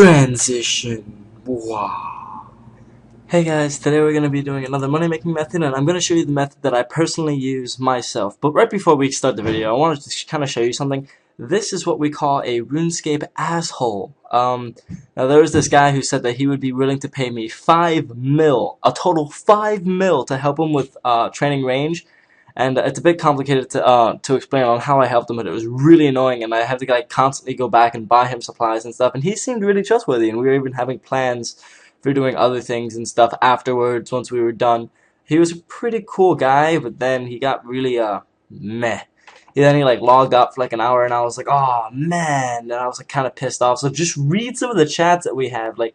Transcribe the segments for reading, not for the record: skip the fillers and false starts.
Transition. Wow. Hey guys, today we're going to be doing another money making method, and I'm going to show you the method that I personally use myself. But right before we start the video, I wanted to kind of show you something. This is what we call a Runescape asshole. Now there was this guy who said that he would be willing to pay me 5 mil, a total 5 mil, to help him with training range. And it's a bit complicated to explain on how I helped him, but it was really annoying, and I had to like constantly go back and buy him supplies and stuff. And he seemed really trustworthy, and we were even having plans for doing other things and stuff afterwards once we were done. He was a pretty cool guy, but then he got really meh. Then he like logged up for like an hour, and I was like, oh man, and I was like kind of pissed off. So just read some of the chats that we have, like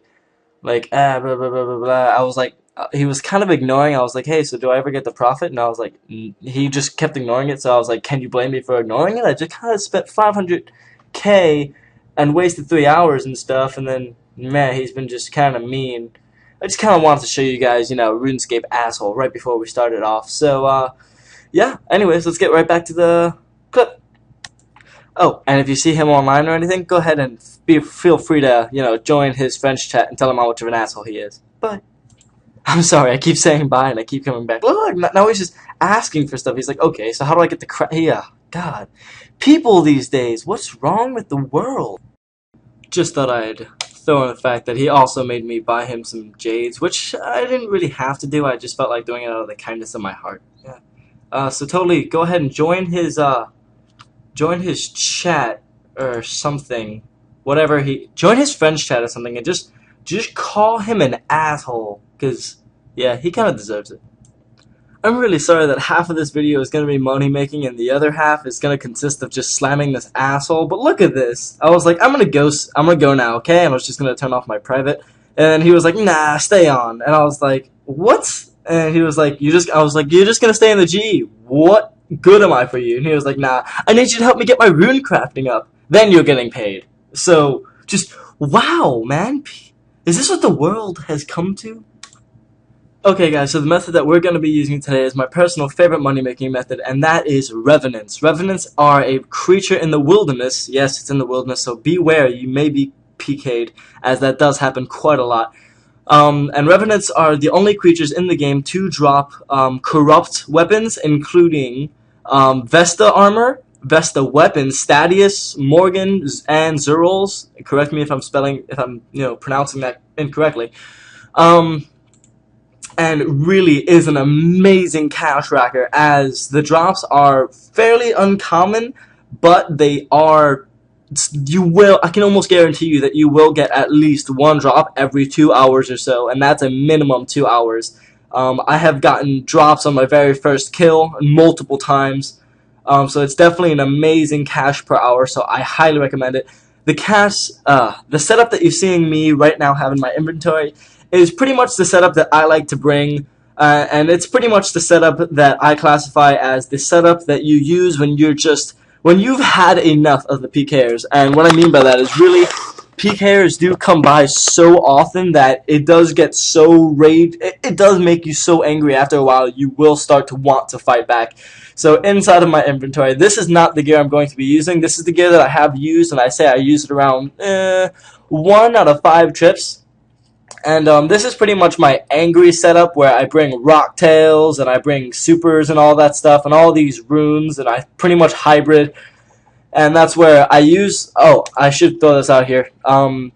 blah blah blah blah blah. I was like. He was kind of ignoring. I was like, hey, so do I ever get the profit? And I was like, he just kept ignoring it. So I was like, can you blame me for ignoring it? I just kind of spent 500K and wasted 3 hours and stuff. And then, man, he's been just kind of mean. I just kind of wanted to show you guys, you know, Runescape asshole right before we started off. So, yeah. Anyways, let's get right back to the clip. Oh, and if you see him online or anything, go ahead and feel free to, you know, join his French chat and tell him how much of an asshole he is. Bye. I'm sorry, I keep saying bye and I keep coming back. Look, now he's just asking for stuff. He's like, okay, so how do I get the yeah, God. People these days, what's wrong with the world? Just thought I'd throw in the fact that he also made me buy him some jades, which I didn't really have to do. I just felt like doing it out of the kindness of my heart. Yeah. So totally, go ahead and join his chat or something. Whatever join his French chat or something, and just call him an asshole. Because, yeah, he kind of deserves it. I'm really sorry that half of this video is going to be money making and the other half is going to consist of just slamming this asshole. But look at this. I was like, I'm going to go now, okay? And I was just going to turn off my private. And he was like, nah, stay on. And I was like, what? And he was like, I was like, you're just going to stay in the G. What good am I for you? And he was like, nah, I need you to help me get my rune crafting up. Then you're getting paid. So, just, wow, man. Is this what the world has come to? Okay guys, so the method that we're going to be using today is my personal favorite money-making method, and that is Revenants. Revenants are a creature in the wilderness. Yes, it's in the wilderness, so beware, you may be PK'd, as that does happen quite a lot. And Revenants are the only creatures in the game to drop corrupt weapons, including Vesta armor, Vesta weapons, Stadius, Morgan, and Zerul's. Correct me if I'm pronouncing that incorrectly. And really is an amazing cash racker, as the drops are fairly uncommon, but they are, I can almost guarantee you that you will get at least one drop every 2 hours or so, and that's a minimum 2 hours. I have gotten drops on my very first kill multiple times, so it's definitely an amazing cash per hour, so I highly recommend it. The setup that you're seeing me right now have in my inventory is pretty much the setup that I like to bring, and it's pretty much the setup that I classify as the setup that you use when you've had enough of the PKers. And what I mean by that is really, PKers do come by so often that it does get so it does make you so angry after a while, you will start to want to fight back. So inside of my inventory, this is not the gear I'm going to be using. This is the gear that I have used, and I say I use it around 1 out of 5 trips. And this is pretty much my angry setup, where I bring rock tails and I bring supers and all that stuff and all these runes, and I pretty much hybrid. And that's where I use, I should throw this out here.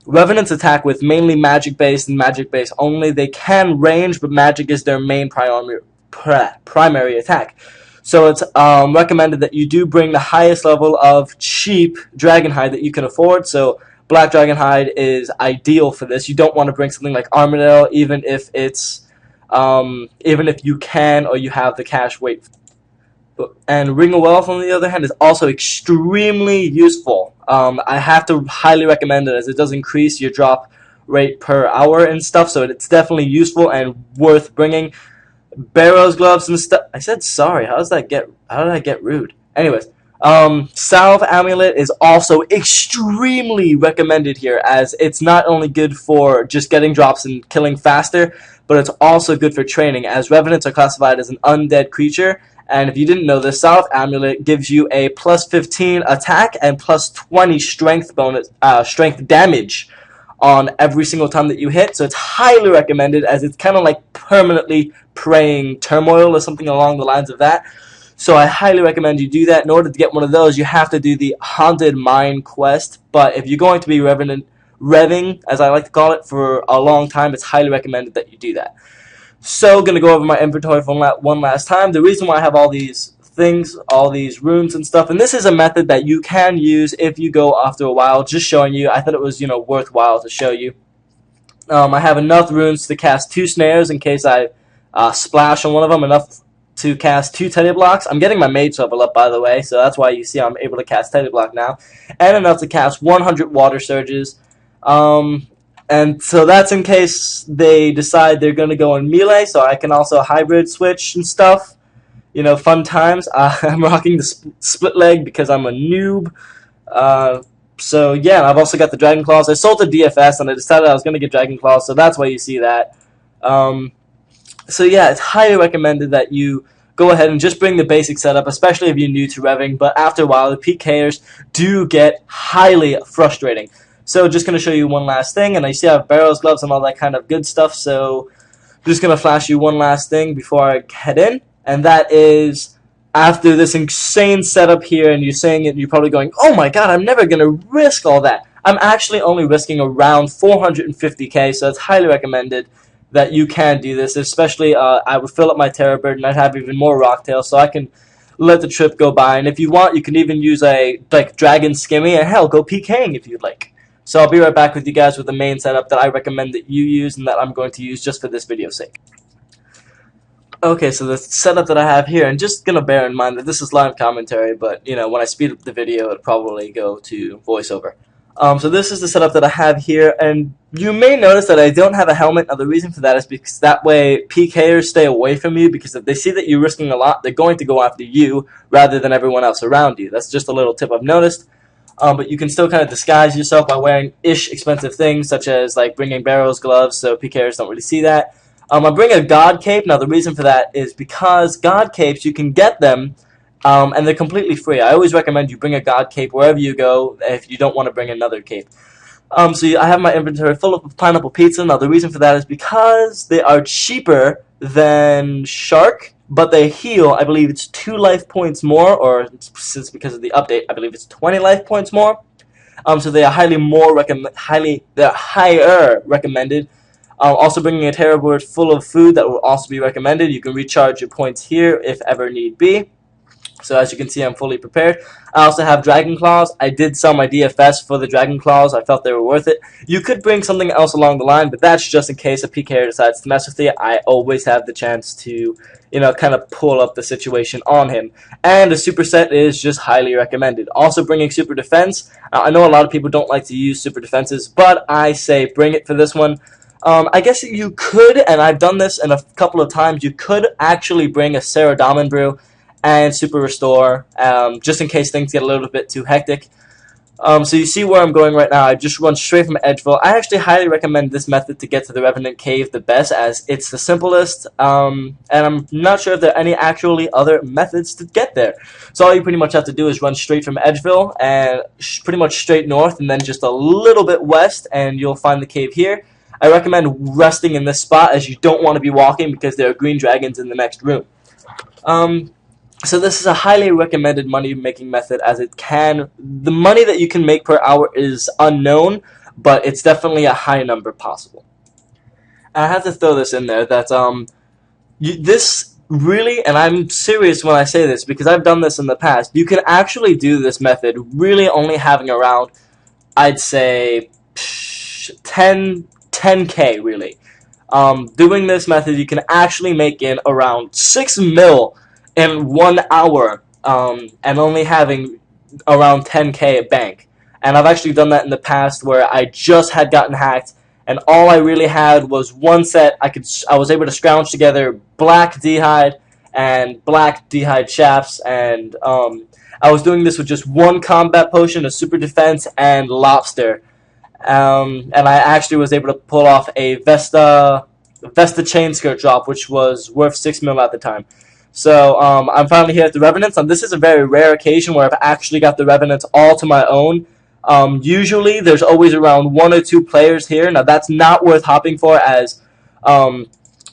Revenants attack with mainly magic based and magic based only. They can range, but magic is their main primary attack. So it's recommended that you do bring the highest level of cheap dragon hide that you can afford. So Black Dragon Hide is ideal for this. You don't want to bring something like Armadale, even if you can or you have the cash weight. And Ring of Wealth, on the other hand, is also extremely useful. I have to highly recommend it, as it does increase your drop rate per hour and stuff. So it's definitely useful and worth bringing. Barrow's gloves and stuff. I said sorry. How did I get rude? Anyways. Salve Amulet is also extremely recommended here, as it's not only good for just getting drops and killing faster, but it's also good for training, as Revenants are classified as an undead creature. And if you didn't know this, Salve Amulet gives you a plus 15 attack and plus 20 strength bonus, strength damage on every single time that you hit, so it's highly recommended, as it's kind of like permanently praying turmoil or something along the lines of that. So I highly recommend you do that. In order to get one of those, you have to do the Haunted Mine quest, but if you're going to be revving, as I like to call it, for a long time, it's highly recommended that you do that. So, going to go over my inventory for one last time. The reason why I have all these things, all these runes and stuff, and this is a method that you can use if you go after a while, just showing you. I thought it was, worthwhile to show you. I have enough runes to cast 2 snares in case I splash on one of them, enough to cast 2 teddy blocks. I'm getting my mage level up, by the way, so that's why you see I'm able to cast teddy block now. And enough to cast 100 water surges. And so that's in case they decide they're going to go in melee, so I can also hybrid switch and stuff. Fun times. I'm rocking the split leg because I'm a noob. So yeah, I've also got the Dragon Claws. I sold the DFS and I decided I was going to get Dragon Claws, so that's why you see that. So yeah, it's highly recommended that you go ahead and just bring the basic setup, especially if you're new to revving, but after a while, the PKers do get highly frustrating. So just going to show you one last thing, and I see I have barrels, gloves, and all that kind of good stuff, so I'm just going to flash you one last thing before I head in, and that is, after this insane setup here, and you're saying it, and you're probably going, oh my god, I'm never going to risk all that. I'm actually only risking around 450k, so it's highly recommended that you can do this, especially I would fill up my Terror Bird, and I'd have even more Rocktail, so I can let the trip go by, and if you want, you can even use a Dragon Skimmy, and hell, go PKing if you'd like. So I'll be right back with you guys with the main setup that I recommend that you use and that I'm going to use just for this video's sake. Okay, so the setup that I have here, and just going to bear in mind that this is live commentary, but, when I speed up the video, it'll probably go to voiceover. So this is the setup that I have here, and you may notice that I don't have a helmet. Now, the reason for that is because that way PKers stay away from you, because if they see that you're risking a lot, they're going to go after you rather than everyone else around you. That's just a little tip I've noticed. But you can still kind of disguise yourself by wearing expensive things, such as bringing barrels, gloves, so PKers don't really see that. I bring a God Cape. Now the reason for that is because God Capes, you can get them, and they're completely free. I always recommend you bring a God Cape wherever you go if you don't want to bring another cape. So I have my inventory full of pineapple pizza. Now the reason for that is because they are cheaper than Shark, but they heal, I believe it's 2 life points more, or since because of the update, I believe it's 20 life points more. So they are higher recommended. Also bringing a Terror Bird full of food that will also be recommended. You can recharge your points here if ever need be. So as you can see, I'm fully prepared. I also have Dragon Claws. I did sell my DFS for the Dragon Claws. I felt they were worth it. You could bring something else along the line, but that's just in case a PKer decides to mess with you. I always have the chance to, kind of pull up the situation on him. And a superset is just highly recommended. Also bringing Super Defense. I know a lot of people don't like to use Super Defenses, but I say bring it for this one. I guess you could, and I've done this in a couple of times, you could actually bring a Saradomin Brew and Super Restore, just in case things get a little bit too hectic. So you see where I'm going right now. I just run straight from Edgeville. I actually highly recommend this method to get to the Revenant Cave the best, as it's the simplest, and I'm not sure if there are any actually other methods to get there. So all you pretty much have to do is run straight from Edgeville, and pretty much straight north, and then just a little bit west, and you'll find the cave here. I recommend resting in this spot, as you don't want to be walking because there are green dragons in the next room. So this is a highly recommended money-making method, as the money that you can make per hour is unknown, but it's definitely a high number possible. And I have to throw this in there, that this really, and I'm serious when I say this, because I've done this in the past, you can actually do this method really only having around, I'd say, 10k really. Doing this method, you can actually make in around 6 mil in 1 hour, and only having around 10k at bank. And I've actually done that in the past, where I just had gotten hacked, and all I really had was one set. I was able to scrounge together black D'hide and black D'hide shafts, and I was doing this with just 1 combat potion, a super defense, and lobster. And I actually was able to pull off a Vesta chain skirt drop, which was worth 6 mil at the time. So I'm finally here at the Revenants, and this is a very rare occasion where I've actually got the Revenants all to my own. Usually, there's always around 1 or 2 players here. Now, that's not worth hopping for, as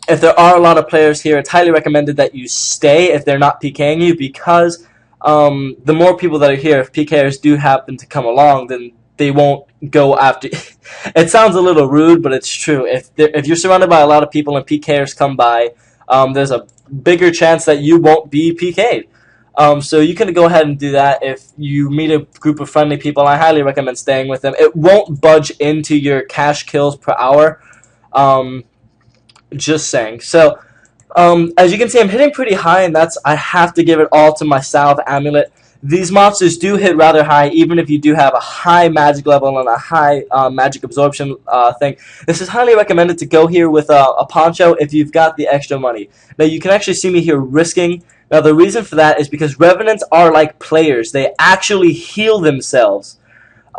if there are a lot of players here, it's highly recommended that you stay if they're not PKing you, because the more people that are here, if PKers do happen to come along, then they won't go after. It sounds a little rude, but it's true. If you're surrounded by a lot of people and PKers come by, there's a bigger chance that you won't be PK'd. So you can go ahead and do that if you meet a group of friendly people. I highly recommend staying with them. It won't budge into your cash kills per hour. Just saying. So, as you can see, I'm hitting pretty high, and I have to give it all to my salve amulet. These monsters do hit rather high, even if you do have a high magic level and a high magic absorption thing. This is highly recommended to go here with a poncho if you've got the extra money. Now, you can actually see me here risking. Now, the reason for that is because Revenants are like players. They actually heal themselves.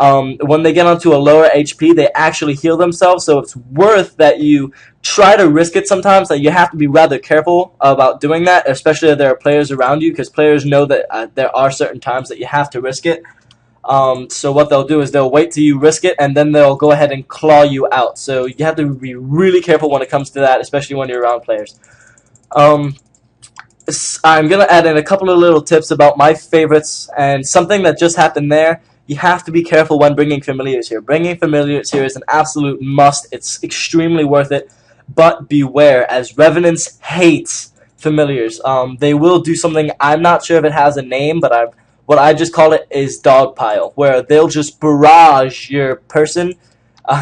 When they get onto a lower HP, they actually heal themselves, so it's worth that you try to risk it sometimes. That you have to be rather careful about doing that, especially if there are players around you, because players know that there are certain times that you have to risk it. So what they'll do is they'll wait till you risk it, and then they'll go ahead and claw you out. So you have to be really careful when it comes to that, especially when you're around players. I'm going to add in a couple of little tips about my favorites, and something that just happened there. You have to be careful when bringing familiars here. Bringing familiars here is an absolute must. It's extremely worth it. But beware, as Revenants hate familiars. They will do something, I'm not sure if it has a name, but what I just call it is dogpile, where they'll just barrage your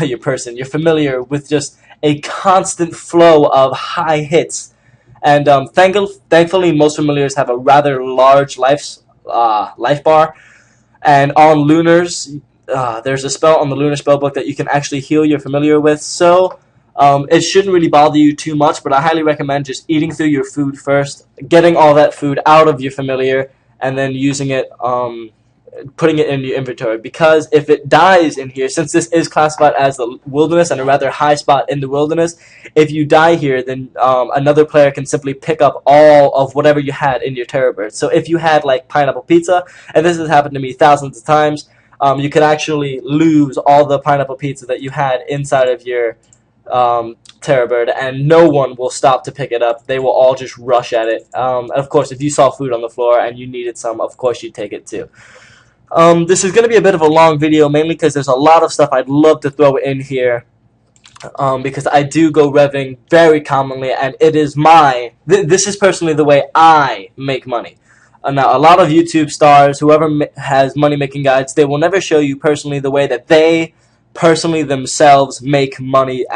your familiar with just a constant flow of high hits. And thankfully, most familiars have a rather large life bar. And on Lunars, there's a spell on the Lunar spellbook that you can actually heal your familiar with. So it shouldn't really bother you too much, but I highly recommend just eating through your food first, getting all that food out of your familiar, and then using it, putting it in your inventory. Because if it dies in here, since this is classified as the wilderness and a rather high spot in the wilderness, if you die here, then another player can simply pick up all of whatever you had in your terror bird. So if you had like pineapple pizza, and this has happened to me thousands of times, you could actually lose all the pineapple pizza that you had inside of your terror bird, and no one will stop to pick it up. They will all just rush at it. And of course, if you saw food on the floor and you needed some, of course you'd take it too. This is going to be a bit of a long video, mainly because there's a lot of stuff I'd love to throw in here, because I do go revving very commonly, and it is this is personally the way I make money. Now, a lot of YouTube stars, whoever has money-making guides, they will never show you personally the way that they personally themselves make money.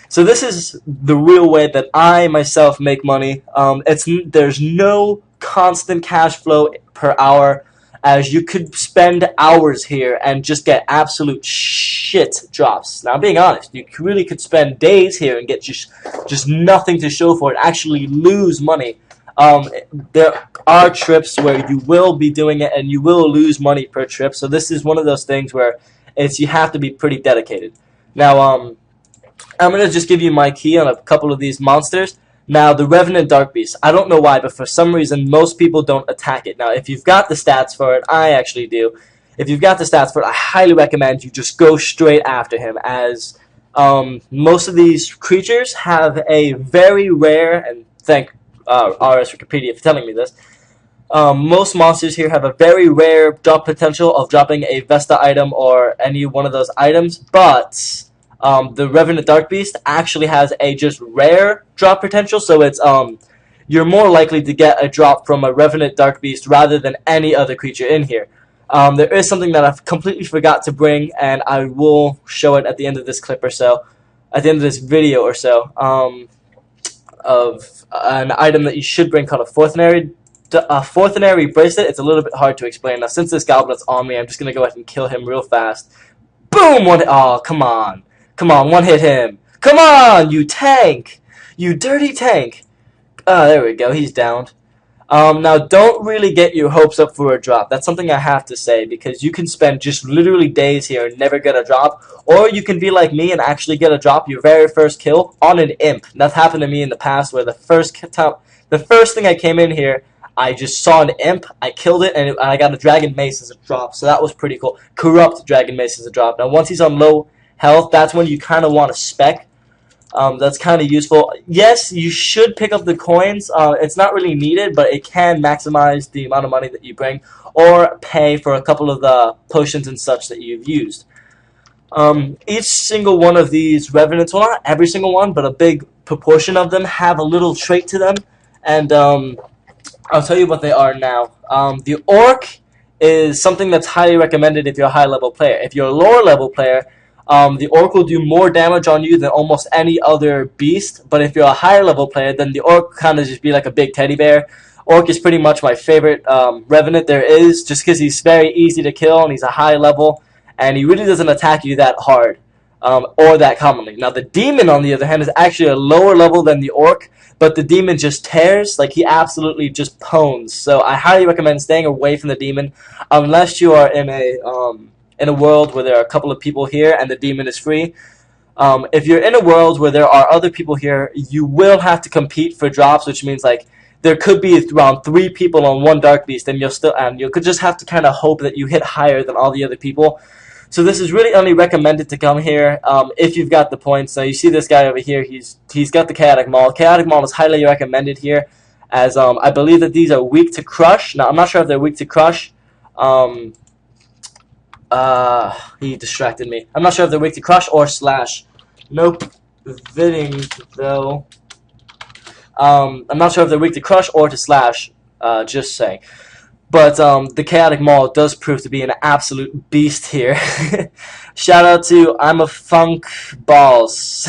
So this is the real way that I myself make money. There's no constant cash flow per hour, as you could spend hours here and just get absolute shit drops. Now, I'm being honest, you really could spend days here and get just nothing to show for it, actually lose money. There are trips where you will be doing it and you will lose money per trip, so this is one of those things where you have to be pretty dedicated. Now, I'm going to just give you my key on a couple of these monsters. Now, the Revenant Dark Beast, I don't know why, but for some reason, most people don't attack it. Now, if you've got the stats for it, I actually do. If you've got the stats for it, I highly recommend you just go straight after him, as most of these creatures have a very rare, and thank RS Wikipedia for telling me this, most monsters here have a very rare drop potential of dropping a Vesta item or any one of those items, but the Revenant Dark Beast actually has a just rare drop potential, so it's you're more likely to get a drop from a Revenant Dark Beast rather than any other creature in here. There is something that I've completely forgot to bring, and I will show it at the end of this clip or so, at the end of this video or so, of an item that you should bring called a Forthenary Bracelet. It's a little bit hard to explain. Now, since this goblet's on me, I'm just going to go ahead and kill him real fast. Boom! Oh, come on. Come on, one hit him. Come on, you tank! You dirty tank! There we go, he's downed. Now, don't really get your hopes up for a drop. That's something I have to say, because you can spend just literally days here and never get a drop, or you can be like me and actually get a drop your very first kill on an imp. That's happened to me in the past, where the first thing I came in here, I just saw an imp, I killed it, and I got a dragon mace as a drop, so that was pretty cool. Corrupt dragon mace as a drop. Now once he's on low health, that's when you kind of want to spec. That's kind of useful. Yes, you should pick up the coins. It's not really needed, but it can maximize the amount of money that you bring, or pay for a couple of the potions and such that you've used. Each single one of these Revenants, well, not every single one, but a big proportion of them have a little trait to them, and I'll tell you what they are now. The Orc is something that's highly recommended if you're a high-level player. If you're a lower-level player, the Orc will do more damage on you than almost any other beast, but if you're a higher-level player, then the Orc kind of just be like a big teddy bear. Orc is pretty much my favorite Revenant there is, just because he's very easy to kill, and he's a high level, and he really doesn't attack you that hard, or that commonly. Now, the Demon, on the other hand, is actually a lower level than the Orc, but the Demon just tears, like he absolutely just pwns. So I highly recommend staying away from the Demon, unless you are in a world where there are a couple of people here and the Demon is free. If you're in a world where there are other people here, you will have to compete for drops, which means like there could be around 3 people on one Dark Beast, and you could just have to kind of hope that you hit higher than all the other people. So this is really only recommended to come here if you've got the points. Now you see this guy over here, he's got the Chaotic Maul. Chaotic Maul is highly recommended here, as I believe that these are weak to Crush. Now I'm not sure if they're weak to Crush. He distracted me. I'm not sure if they're weak to Crush or Slash. Nope. Fitting though. I'm not sure if they're weak to Crush or to Slash. Just saying. But the Chaotic Maul does prove to be an absolute beast here. Shout out to I'm a Funk Balls.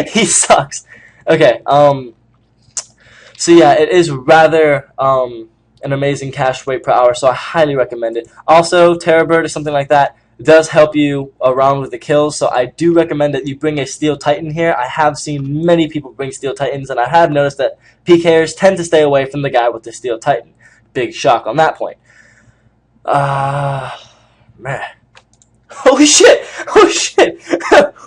He sucks. Okay. So yeah, it is rather an amazing cash rate per hour, so I highly recommend it. Also, Terror Bird or something like that does help you around with the kills, so I do recommend that you bring a Steel Titan here. I have seen many people bring Steel Titans, and I have noticed that PKers tend to stay away from the guy with the Steel Titan. Big shock on that point. Man. Holy shit! Holy shit!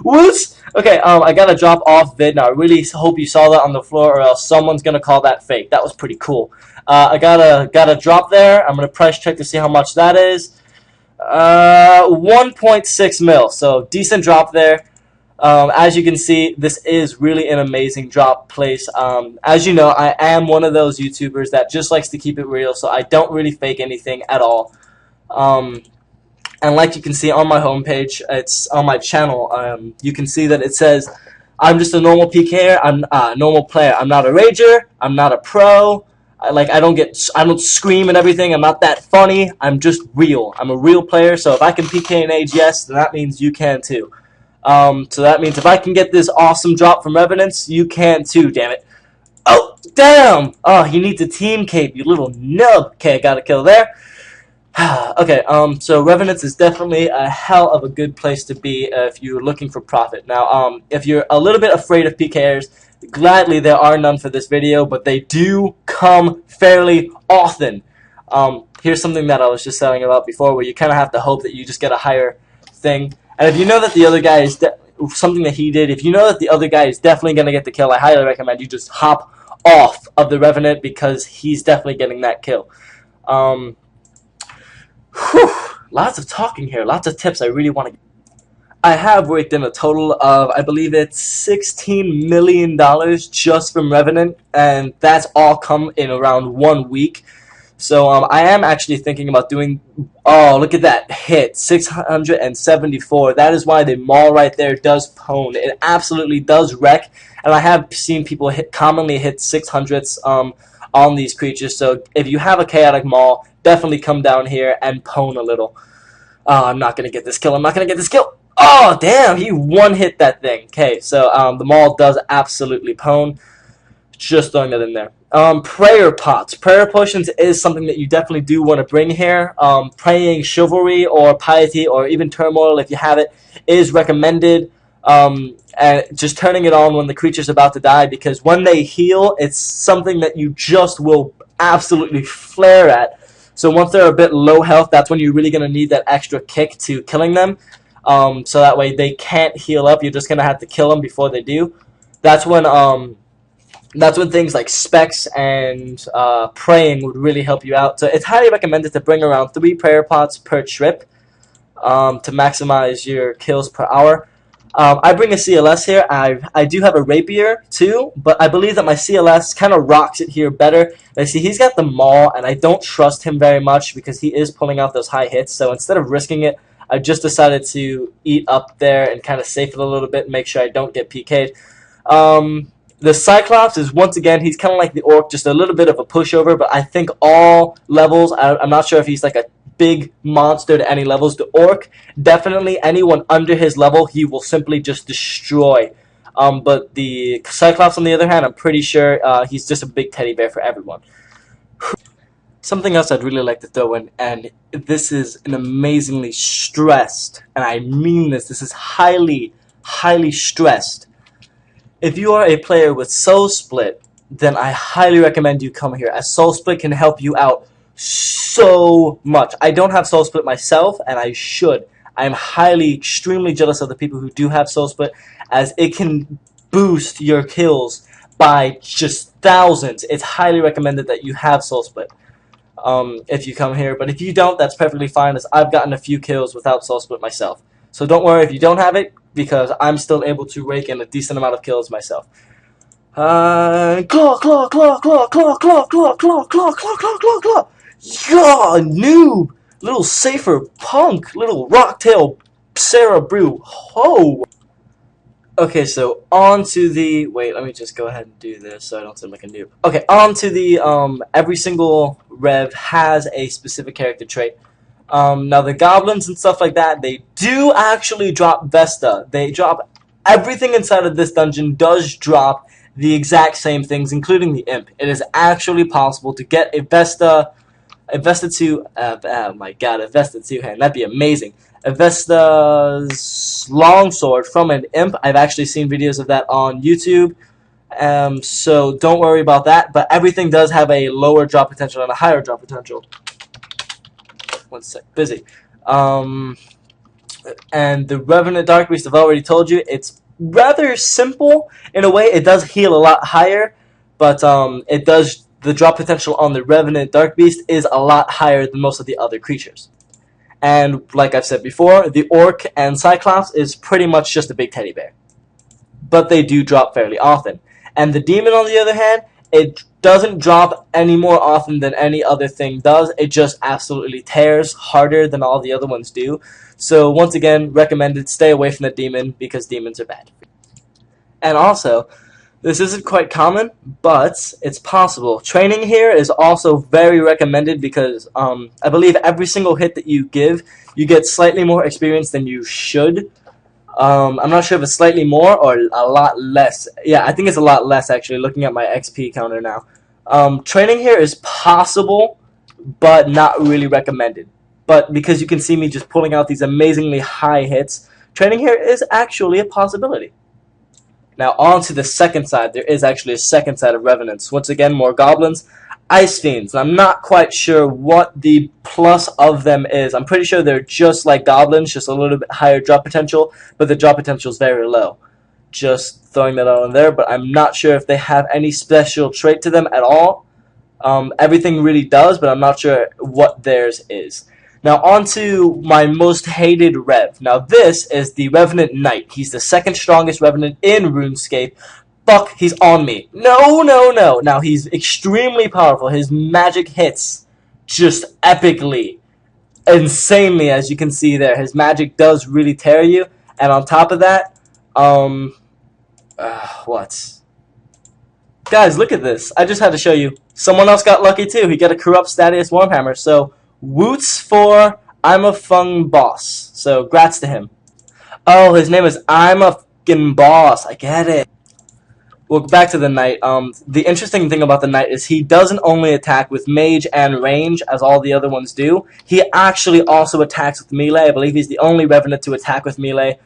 Whoops! Okay, I gotta drop off vid now. I really hope you saw that on the floor, or else someone's gonna call that fake. That was pretty cool. I gotta drop there. I'm gonna price check to see how much that is. 1.6 mil. So decent drop there. As you can see, this is really an amazing drop place. As you know, I am one of those YouTubers that just likes to keep it real, so I don't really fake anything at all. And like you can see on my homepage, it's on my channel, you can see that it says, I'm just a normal PKer, I'm a normal player. I'm not a rager, I'm not a pro, I don't scream and everything, I'm not that funny, I'm just real. I'm a real player, so if I can PK an age, yes, then that means you can too. So that means if I can get this awesome drop from Revenants, you can too, damn it. Oh, damn! Oh, he needs a team cape, you little nub. Okay, I got a kill there. Okay, so Revenants is definitely a hell of a good place to be if you're looking for profit. Now, if you're a little bit afraid of PKers, gladly there are none for this video, but they do come fairly often. Here's something that I was just telling about before, where you kind of have to hope that you just get a higher thing. And if you know that the other guy is something that he did, if you know that the other guy is definitely going to get the kill, I highly recommend you just hop off of the Revenant, because he's definitely getting that kill. Whew, lots of talking here, lots of tips I really want to. I have raked in a total of, I believe it's $16 million just from Revenant, and that's all come in around 1 week. So I am actually thinking about doing, oh, look at that hit, 674. That is why the Maul right there does pwn. It absolutely does wreck, and I have seen people commonly hit 600s on these creatures. So if you have a Chaotic Maul, definitely come down here and pwn a little. Oh, I'm not going to get this kill. I'm not going to get this kill. Oh, damn. He one-hit that thing. Okay, so the Maul does absolutely pwn. Just throwing that in there. Prayer pots. Prayer potions is something that you definitely do want to bring here. Praying Chivalry or Piety or even Turmoil, if you have it, is recommended. And just turning it on when the creature's about to die, because when they heal, it's something that you just will absolutely flare at. So once they're a bit low health, that's when you're really going to need that extra kick to killing them. So that way they can't heal up. You're just going to have to kill them before they do. That's when That's when things like specs and praying would really help you out. So it's highly recommended to bring around 3 prayer pots per trip to maximize your kills per hour. I bring a CLS here. I do have a rapier too, but I believe that my CLS kind of rocks it here better. And see, he's got the maul, and I don't trust him very much because he is pulling out those high hits. So instead of risking it, I just decided to eat up there and kind of safe it a little bit and make sure I don't get PK'd. The Cyclops is, once again, he's kind of like the Orc, just a little bit of a pushover, but I think all levels, I'm not sure if he's like a big monster to any levels. The Orc, definitely anyone under his level, he will simply just destroy. But the Cyclops, on the other hand, I'm pretty sure he's just a big teddy bear for everyone. Something else I'd really like to throw in, and this is an amazingly stressed, and I mean this is highly, highly stressed. If you are a player with Soul Split, then I highly recommend you come here, as Soul Split can help you out so much. I don't have Soul Split myself, and I should. I am highly, extremely jealous of the people who do have Soul Split, as it can boost your kills by just thousands. It's highly recommended that you have Soul Split if you come here, but if you don't, that's perfectly fine, as I've gotten a few kills without Soul Split myself. So don't worry if you don't have it, because I'm still able to rake in a decent amount of kills myself. Claw, claw, claw, claw, claw, claw, claw, claw, claw, claw, claw, claw, claw. Yeah, noob! Little safer punk, little rocktail Sarah Brew. Ho! Okay, so on to the... Wait, let me just go ahead and do this so I don't seem like a noob. Okay, on to the... every single Rev has a specific character trait. Now the goblins and stuff like that, they do actually drop Vesta. They drop everything inside of this dungeon does drop the exact same things, including the imp. It is actually possible to get a Vesta 2, oh my god, a Vesta 2-hand, that'd be amazing. A Vesta's longsword from an imp. I've actually seen videos of that on YouTube. So don't worry about that, but everything does have a lower drop potential and a higher drop potential. One sec, busy. And the Revenant Dark Beast, I've already told you, it's rather simple in a way. It does heal a lot higher, but it does, the drop potential on the Revenant Dark Beast is a lot higher than most of the other creatures. And like I've said before, the Orc and Cyclops is pretty much just a big teddy bear, but they do drop fairly often. And the Demon, on the other hand, it doesn't drop any more often than any other thing does. It just absolutely tears harder than all the other ones do. So once again, recommended, stay away from the Demon, because demons are bad. And also, this isn't quite common, but it's possible. Training here is also very recommended because I believe every single hit that you give, you get slightly more experience than you should. I'm not sure if it's slightly more or a lot less. Yeah, I think it's a lot less, actually, looking at my XP counter now. Training here is possible, but not really recommended. But because you can see me just pulling out these amazingly high hits, training here is actually a possibility. Now on to the second side. There is actually a second side of Revenants. Once again, more goblins. Ice Fiends. I'm not quite sure what the plus of them is. I'm pretty sure they're just like goblins, just a little bit higher drop potential, but the drop potential is very low. Just throwing that out in there, but I'm not sure if they have any special trait to them at all. Everything really does, but I'm not sure what theirs is. Now on to my most hated Rev. Now this is the Revenant Knight. He's the second strongest Revenant in RuneScape. Fuck, he's on me. No, no, no. Now he's extremely powerful. His magic hits just epically, insanely, as you can see there. His magic does really tear you. And on top of that, what? Guys, look at this. I just had to show you. Someone else got lucky too. He got a corrupt Statius Wormhammer. So, woots for I'm a Fung Boss. So, grats to him. Oh, his name is I'm a fucking Boss. I get it. Well, back to the Knight. The interesting thing about the Knight is he doesn't only attack with Mage and Range, as all the other ones do. He actually also attacks with Melee. I believe he's the only Revenant to attack with Melee.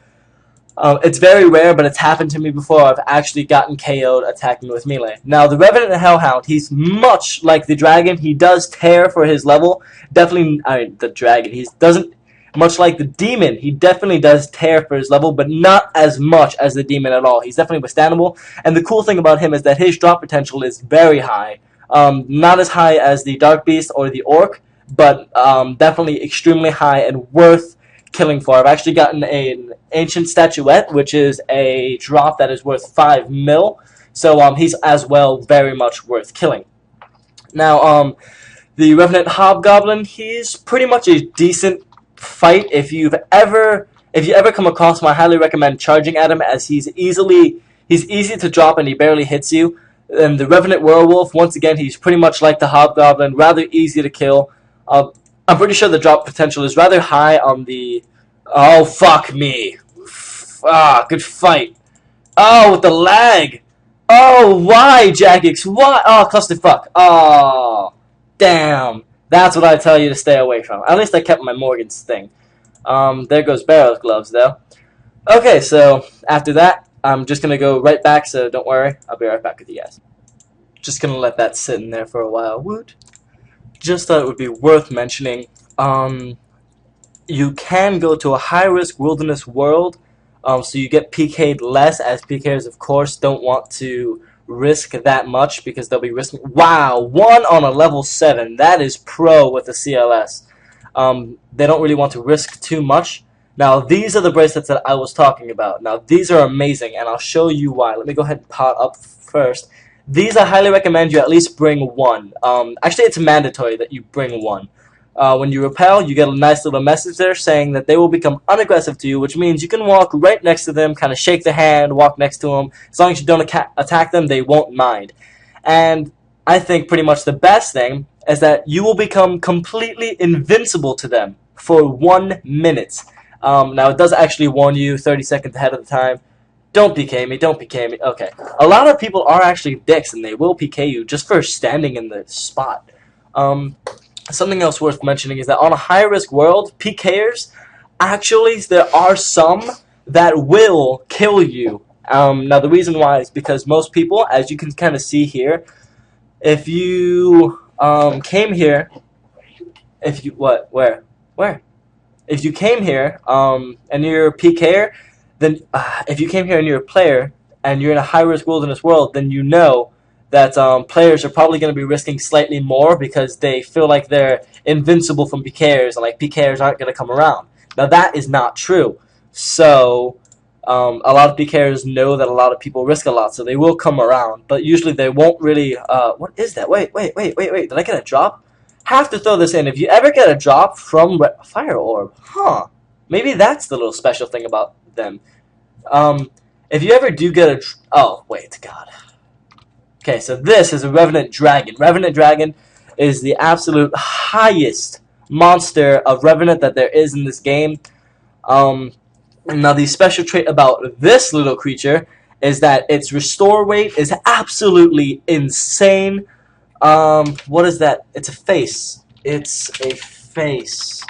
It's very rare, but it's happened to me before. I've actually gotten KO'd attacking with Melee. Now, the Revenant Hellhound, he's much like the Dragon. He does tear for his level. Definitely, the Dragon. He doesn't... Much like the demon, he definitely does tear for his level, but not as much as the demon at all. He's definitely withstandable, and the cool thing about him is that his drop potential is very high. Not as high as the Dark Beast or the Orc, but definitely extremely high and worth killing for. I've actually gotten an Ancient Statuette, which is a drop that is worth 5 mil, so he's as well very much worth killing. Now, the Revenant Hobgoblin, he's pretty much a decent fight. If you ever come across him, I highly recommend charging at him, as he's easy to drop and he barely hits you. And the Revenant Werewolf, once again, he's pretty much like the Hobgoblin, rather easy to kill. I'm pretty sure the drop potential is rather high on the... Oh, fuck me. Good fight. Oh, with the lag. Oh, why, Jagex? Why? Oh, clusterfuck. Oh, damn. That's what I tell you to stay away from. At least I kept my Morgan's thing. There goes Barrow's gloves, though. Okay, so after that, I'm just going to go right back, so don't worry. I'll be right back with you guys. Just going to let that sit in there for a while. Woot. Just thought it would be worth mentioning. You can go to a high-risk wilderness world, so you get PK'd less, as PKers, of course, don't want to risk that much because they'll be risking... Wow, 1 on a level 7. That is pro with the CLS. They don't really want to risk too much. Now, these are the bracelets that I was talking about. Now, these are amazing, and I'll show you why. Let me go ahead and pot up first. These I highly recommend you at least bring 1. Actually, it's mandatory that you bring 1. When you repel, you get a nice little message there saying that they will become unaggressive to you, which means you can walk right next to them, kind of shake their hand, walk next to them. As long as you don't attack them, they won't mind. And I think pretty much the best thing is that you will become completely invincible to them for 1 minute. Now, it does actually warn you 30 seconds ahead of the time. Don't PK me, don't PK me. Okay. A lot of people are actually dicks, and they will PK you just for standing in the spot. Something else worth mentioning is that on a high-risk world, PKers, actually, there are some that will kill you. Now, the reason why is because most people, as you can kind of see here, if you came here, if you came here and you're a PKer, then if you came here and you're a player and you're in a high-risk wilderness world, then you know that players are probably going to be risking slightly more because they feel like they're invincible from PKers and like PKers aren't going to come around. Now that is not true. So a lot of PKers know that a lot of people risk a lot, so they will come around. But usually they won't really. What is that? Wait! Did I get a drop? Have to throw this in. If you ever get a drop from Fire Orb, maybe that's the little special thing about them. If you ever do get a... Oh, wait, God. Okay, so this is a Revenant Dragon. Revenant Dragon is the absolute highest monster of Revenant that there is in this game. Now, the special trait about this little creature is that its restore rate is absolutely insane. What is that? It's a face. It's a face.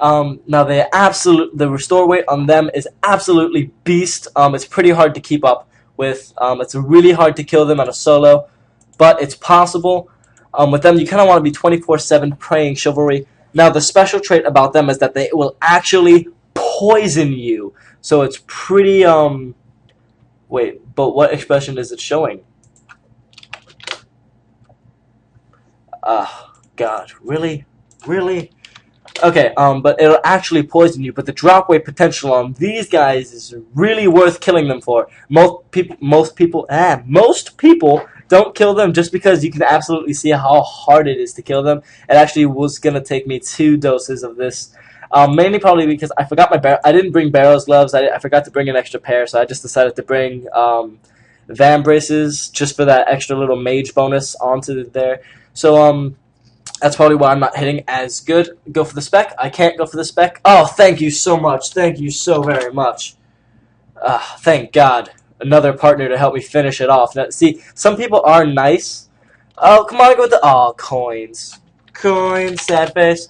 Now, the restore rate on them is absolutely beast. It's pretty hard to keep up with. It's really hard to kill them on a solo, but it's possible. With them, you kind of want to be 24/7 praying chivalry. Now, the special trait about them is that they will actually poison you. So it's pretty, wait, but what expression is it showing? God, really? Really? Okay, but it'll actually poison you, but the drop weight potential on these guys is really worth killing them for. Most people don't kill them just because you can absolutely see how hard it is to kill them. It actually was going to take me 2 doses of this. Mainly probably because I forgot I didn't bring Barrow's gloves. I forgot to bring an extra pair, so I just decided to bring Van braces just for that extra little mage bonus onto there. So, that's probably why I'm not hitting as good. Go for the spec. I can't go for the spec. Oh, thank you so much. Thank you so very much. Thank God. Another partner to help me finish it off. Now, see, some people are nice. Oh, come on, go with the... Oh, coins. Coins, sad face.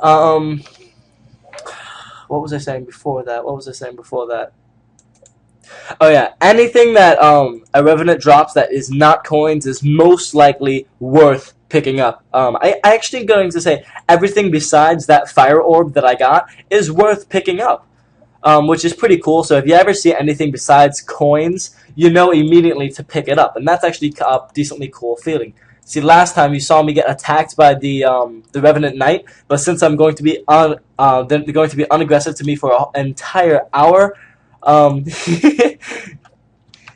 What was I saying before that? Oh, yeah. Anything that a Revenant drops that is not coins is most likely worth picking up. I actually going to say everything besides that fire orb that I got is worth picking up. Which is pretty cool. So if you ever see anything besides coins, you know immediately to pick it up, and that's actually a decently cool feeling. See, last time you saw me get attacked by the Revenant Knight, but since I'm going to be they're going to be unaggressive to me for an entire hour.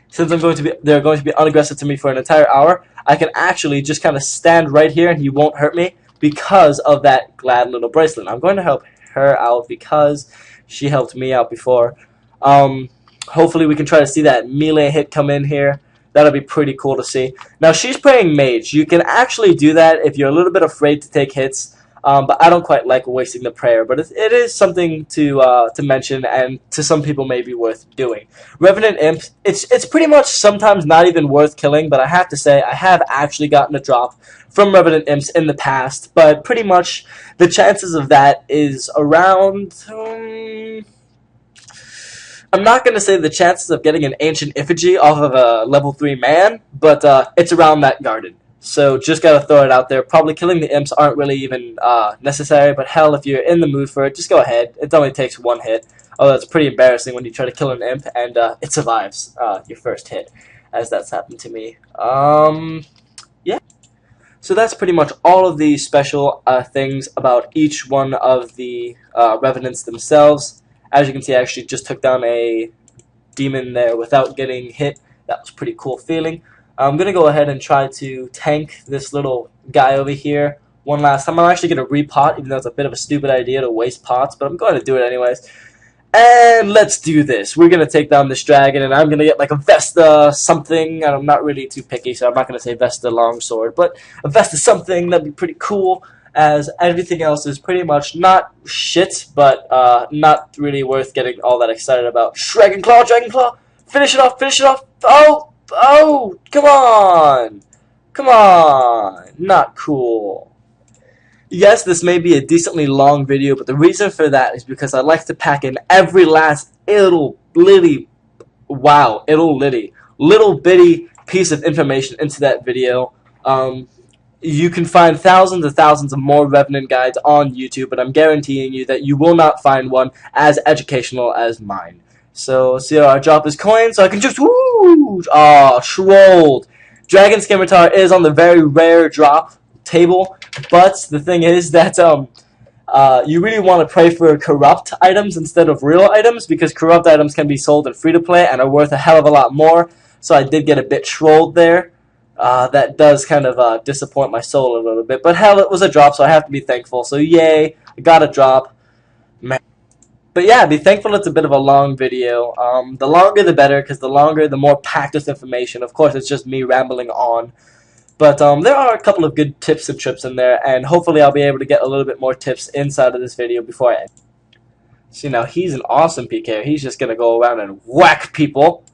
Since they're going to be unaggressive to me for an entire hour, I can actually just kind of stand right here and he won't hurt me because of that glad little bracelet. I'm going to help her out because she helped me out before. Hopefully we can try to see that melee hit come in here. That'll be pretty cool to see. Now she's playing mage. You can actually do that if you're a little bit afraid to take hits. But I don't quite like wasting the prayer. But it is something to mention, and to some people may be worth doing. Revenant Imp, it's pretty much sometimes not even worth killing, but I have to say I have actually gotten a drop from Revenant Imps in the past. But pretty much the chances of that is around... I'm not going to say the chances of getting an Ancient Effigy off of a level 3 man, but it's around that garden. So just gotta throw it out there. Probably killing the imps aren't really even necessary, but hell, if you're in the mood for it, just go ahead. It only takes one hit. Although it's pretty embarrassing when you try to kill an imp and it survives your first hit, as that's happened to me. Yeah. So that's pretty much all of the special things about each one of the Revenants themselves. As you can see, I actually just took down a demon there without getting hit. That was a pretty cool feeling. I'm going to go ahead and try to tank this little guy over here one last time. I'm actually going to repot, even though it's a bit of a stupid idea to waste pots, but I'm going to do it anyways. And let's do this. We're going to take down this dragon, and I'm going to get like a Vesta something. And I'm not really too picky, so I'm not going to say Vesta longsword, but a Vesta something. That'd be pretty cool, as everything else is pretty much not shit, but not really worth getting all that excited about. Dragon Claw, Dragon Claw! Finish it off, finish it off! Oh, come on! Come on! Not cool. Yes, this may be a decently long video, but the reason for that is because I like to pack in every last little bitty piece of information into that video. You can find thousands and thousands of more Revenant guides on YouTube, but I'm guaranteeing you that you will not find one as educational as mine. So, see how I drop his coin so I can just, woo! Ah, trolled. Dragon Scimitar is on the very rare drop table, but the thing is that, you really want to pray for corrupt items instead of real items, because corrupt items can be sold in free-to-play and are worth a hell of a lot more, so I did get a bit trolled there. That does kind of disappoint my soul a little bit, but hell, it was a drop, so I have to be thankful. So yay, I got a drop. Man. But yeah, be thankful it's a bit of a long video. The longer the better, because the longer, the more packed with information. Of course, it's just me rambling on. But there are a couple of good tips and trips in there, and hopefully I'll be able to get a little bit more tips inside of this video before I end. See, now he's an awesome PK. He's just going to go around and whack people.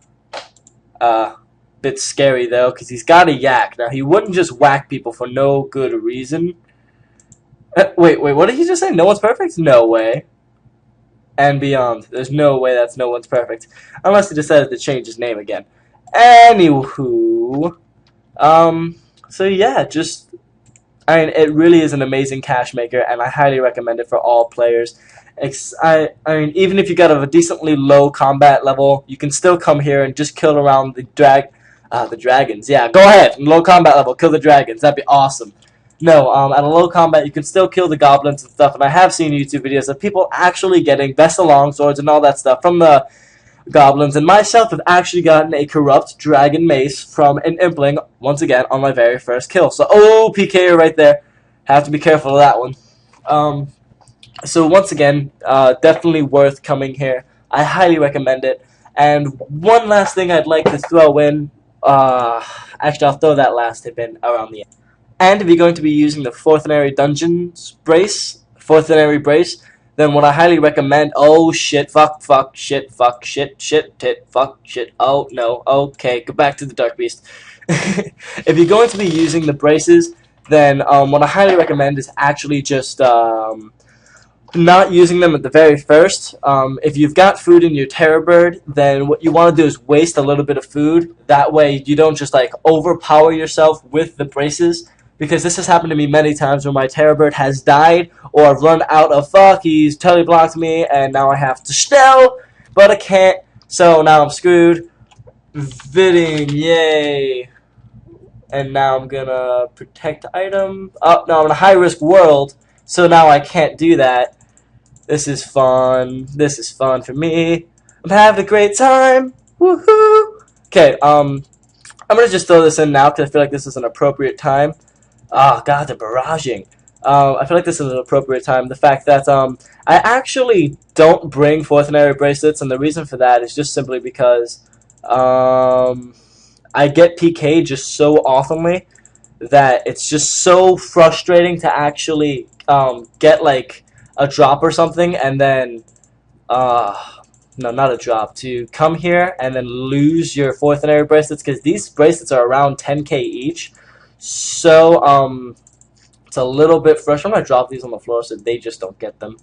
Bit scary though, because he's got a yak. Now he wouldn't just whack people for no good reason. Wait, what did he just say? No one's perfect? No way. And beyond. There's no way that's no one's perfect. Unless he decided to change his name again. Anywho. So yeah, I mean, it really is an amazing cash maker, and I highly recommend it for all players. I mean, even if you got a decently low combat level, you can still come here and just kill around the dragons. Yeah, go ahead. Low combat level, kill the dragons. That'd be awesome. No, at a low combat, you can still kill the goblins and stuff, and I have seen YouTube videos of people actually getting Vesta longswords and all that stuff from the goblins, and myself have actually gotten a corrupt dragon mace from an impling, once again, on my very first kill. So, oh, PK right there. Have to be careful of that one. So once again, definitely worth coming here. I highly recommend it. And one last thing I'd like to throw in, actually I'll throw that last tip in around the end. And if you're going to be using the Forthenary Dungeons brace, then what I highly recommend, oh shit, fuck, shit, oh no, okay, go back to the Dark Beast. If you're going to be using the braces, then what I highly recommend is actually just not using them at the very first. If you've got food in your Terror Bird, then what you want to do is waste a little bit of food. That way you don't just like overpower yourself with the braces. because this has happened to me many times where my Terror Bird has died, or I've run out of fuck, he's totally blocked me, and now I have to steal, but I can't, so now I'm screwed. Viding, yay. And now I'm gonna protect item. Oh, no, I'm in a high-risk world, so now I can't do that. This is fun. This is fun for me. I'm having a great time. Woohoo! Okay, I'm gonna just throw this in now because I feel like this is an appropriate time. Oh, God, the barraging. I feel like this is an appropriate time. The fact that I actually don't bring fourth and area bracelets, and the reason for that is just simply because I get PK just so oftenly that it's just so frustrating to actually get like a drop or something, and then no, not a drop, to come here and then lose your fourth and area bracelets, because these bracelets are around 10k each. So it's a little bit frustrating. I'm gonna drop these on the floor so they just don't get them,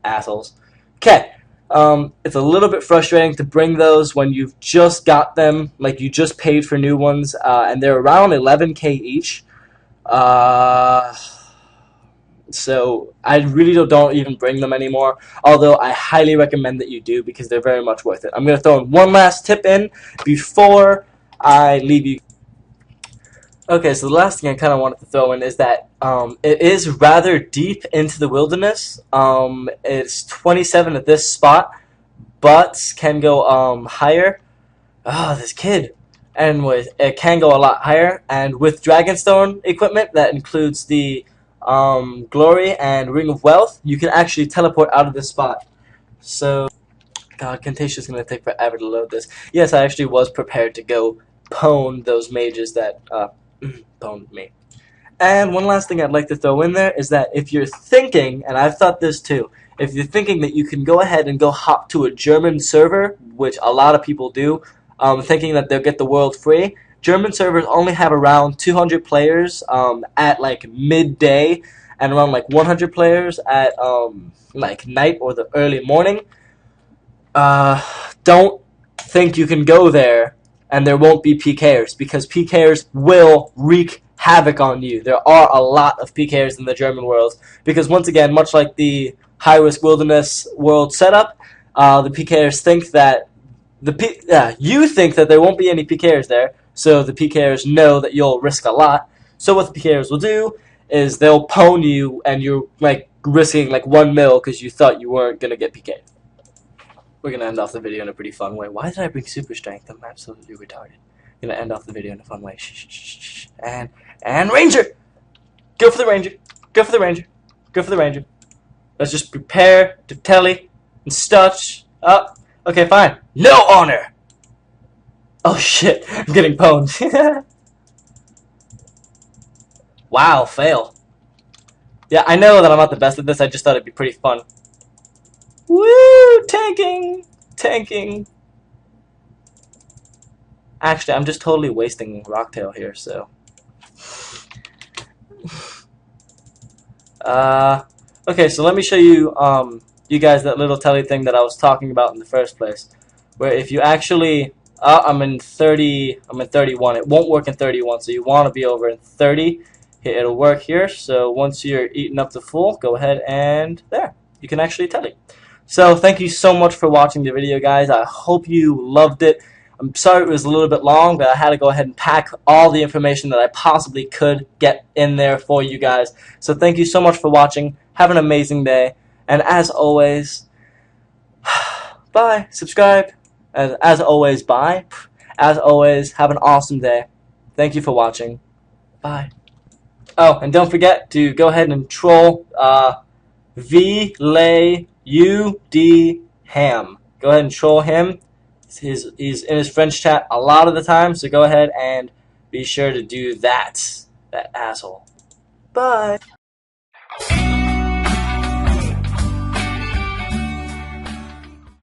assholes. Okay. It's a little bit frustrating to bring those when you've just got them, like you just paid for new ones, and they're around 11k each. So I really don't even bring them anymore, although I highly recommend that you do because they're very much worth it. I'm going to throw in one last tip in before I leave you. Okay, so the last thing I kind of wanted to throw in is that it is rather deep into the wilderness. It's 27 at this spot, but can go higher. Oh, this kid. Anyways, it can go a lot higher, and with Dragonstone equipment, that includes the Glory and Ring of Wealth, you can actually teleport out of this spot. So, God, Contagio's going to take forever to load this. Yes, I actually was prepared to go pwn those mages that pwned me. And one last thing I'd like to throw in there is that if you're thinking, and I've thought this too, if you're thinking that you can go ahead and go hop to a German server, which a lot of people do, thinking that they'll get the world free, German servers only have around 200 players at like midday, and around like 100 players at like night or the early morning. Don't think you can go there and there won't be PKers, because PKers will wreak havoc on you. There are a lot of PKers in the German world, because once again, much like the high-risk wilderness world setup, the PKers think that you think that there won't be any PKers there, so the PKers know that you'll risk a lot. So what the PKers will do is they'll pwn you, and you're like risking like 1 mil because you thought you weren't gonna get PK'd. We're gonna end off the video in a pretty fun way. Why did I bring super strength? I'm absolutely retarded. I'm gonna end off the video in a fun way. Shh, shh, shh, shh. And Ranger! Go for the Ranger! Go for the Ranger! Go for the Ranger! Let's just prepare to telly and stutch up. Okay, fine. No honor! Oh shit, I'm getting pwned. Wow, fail. Yeah, I know that I'm not the best at this, I just thought it'd be pretty fun. Woo! Tanking! Tanking! Actually, I'm just totally wasting Rocktail here, so... okay, so let me show you, you guys that little telly thing that I was talking about in the first place. Where if you actually... I'm in 31. It won't work in 31, so you want to be over in 30. It'll work here, so once you're eating up to full, go ahead and there. You can actually telly. So thank you so much for watching the video, guys. I hope you loved it. I'm sorry it was a little bit long, but I had to go ahead and pack all the information that I possibly could get in there for you guys. So thank you so much for watching. Have an amazing day. And as always, bye. Subscribe. As always, bye. As always, have an awesome day. Thank you for watching. Bye. Oh, and don't forget to go ahead and troll VLayUD Ham. Go ahead and troll him. He's in his French chat a lot of the time, so go ahead and be sure to do that. That asshole. Bye.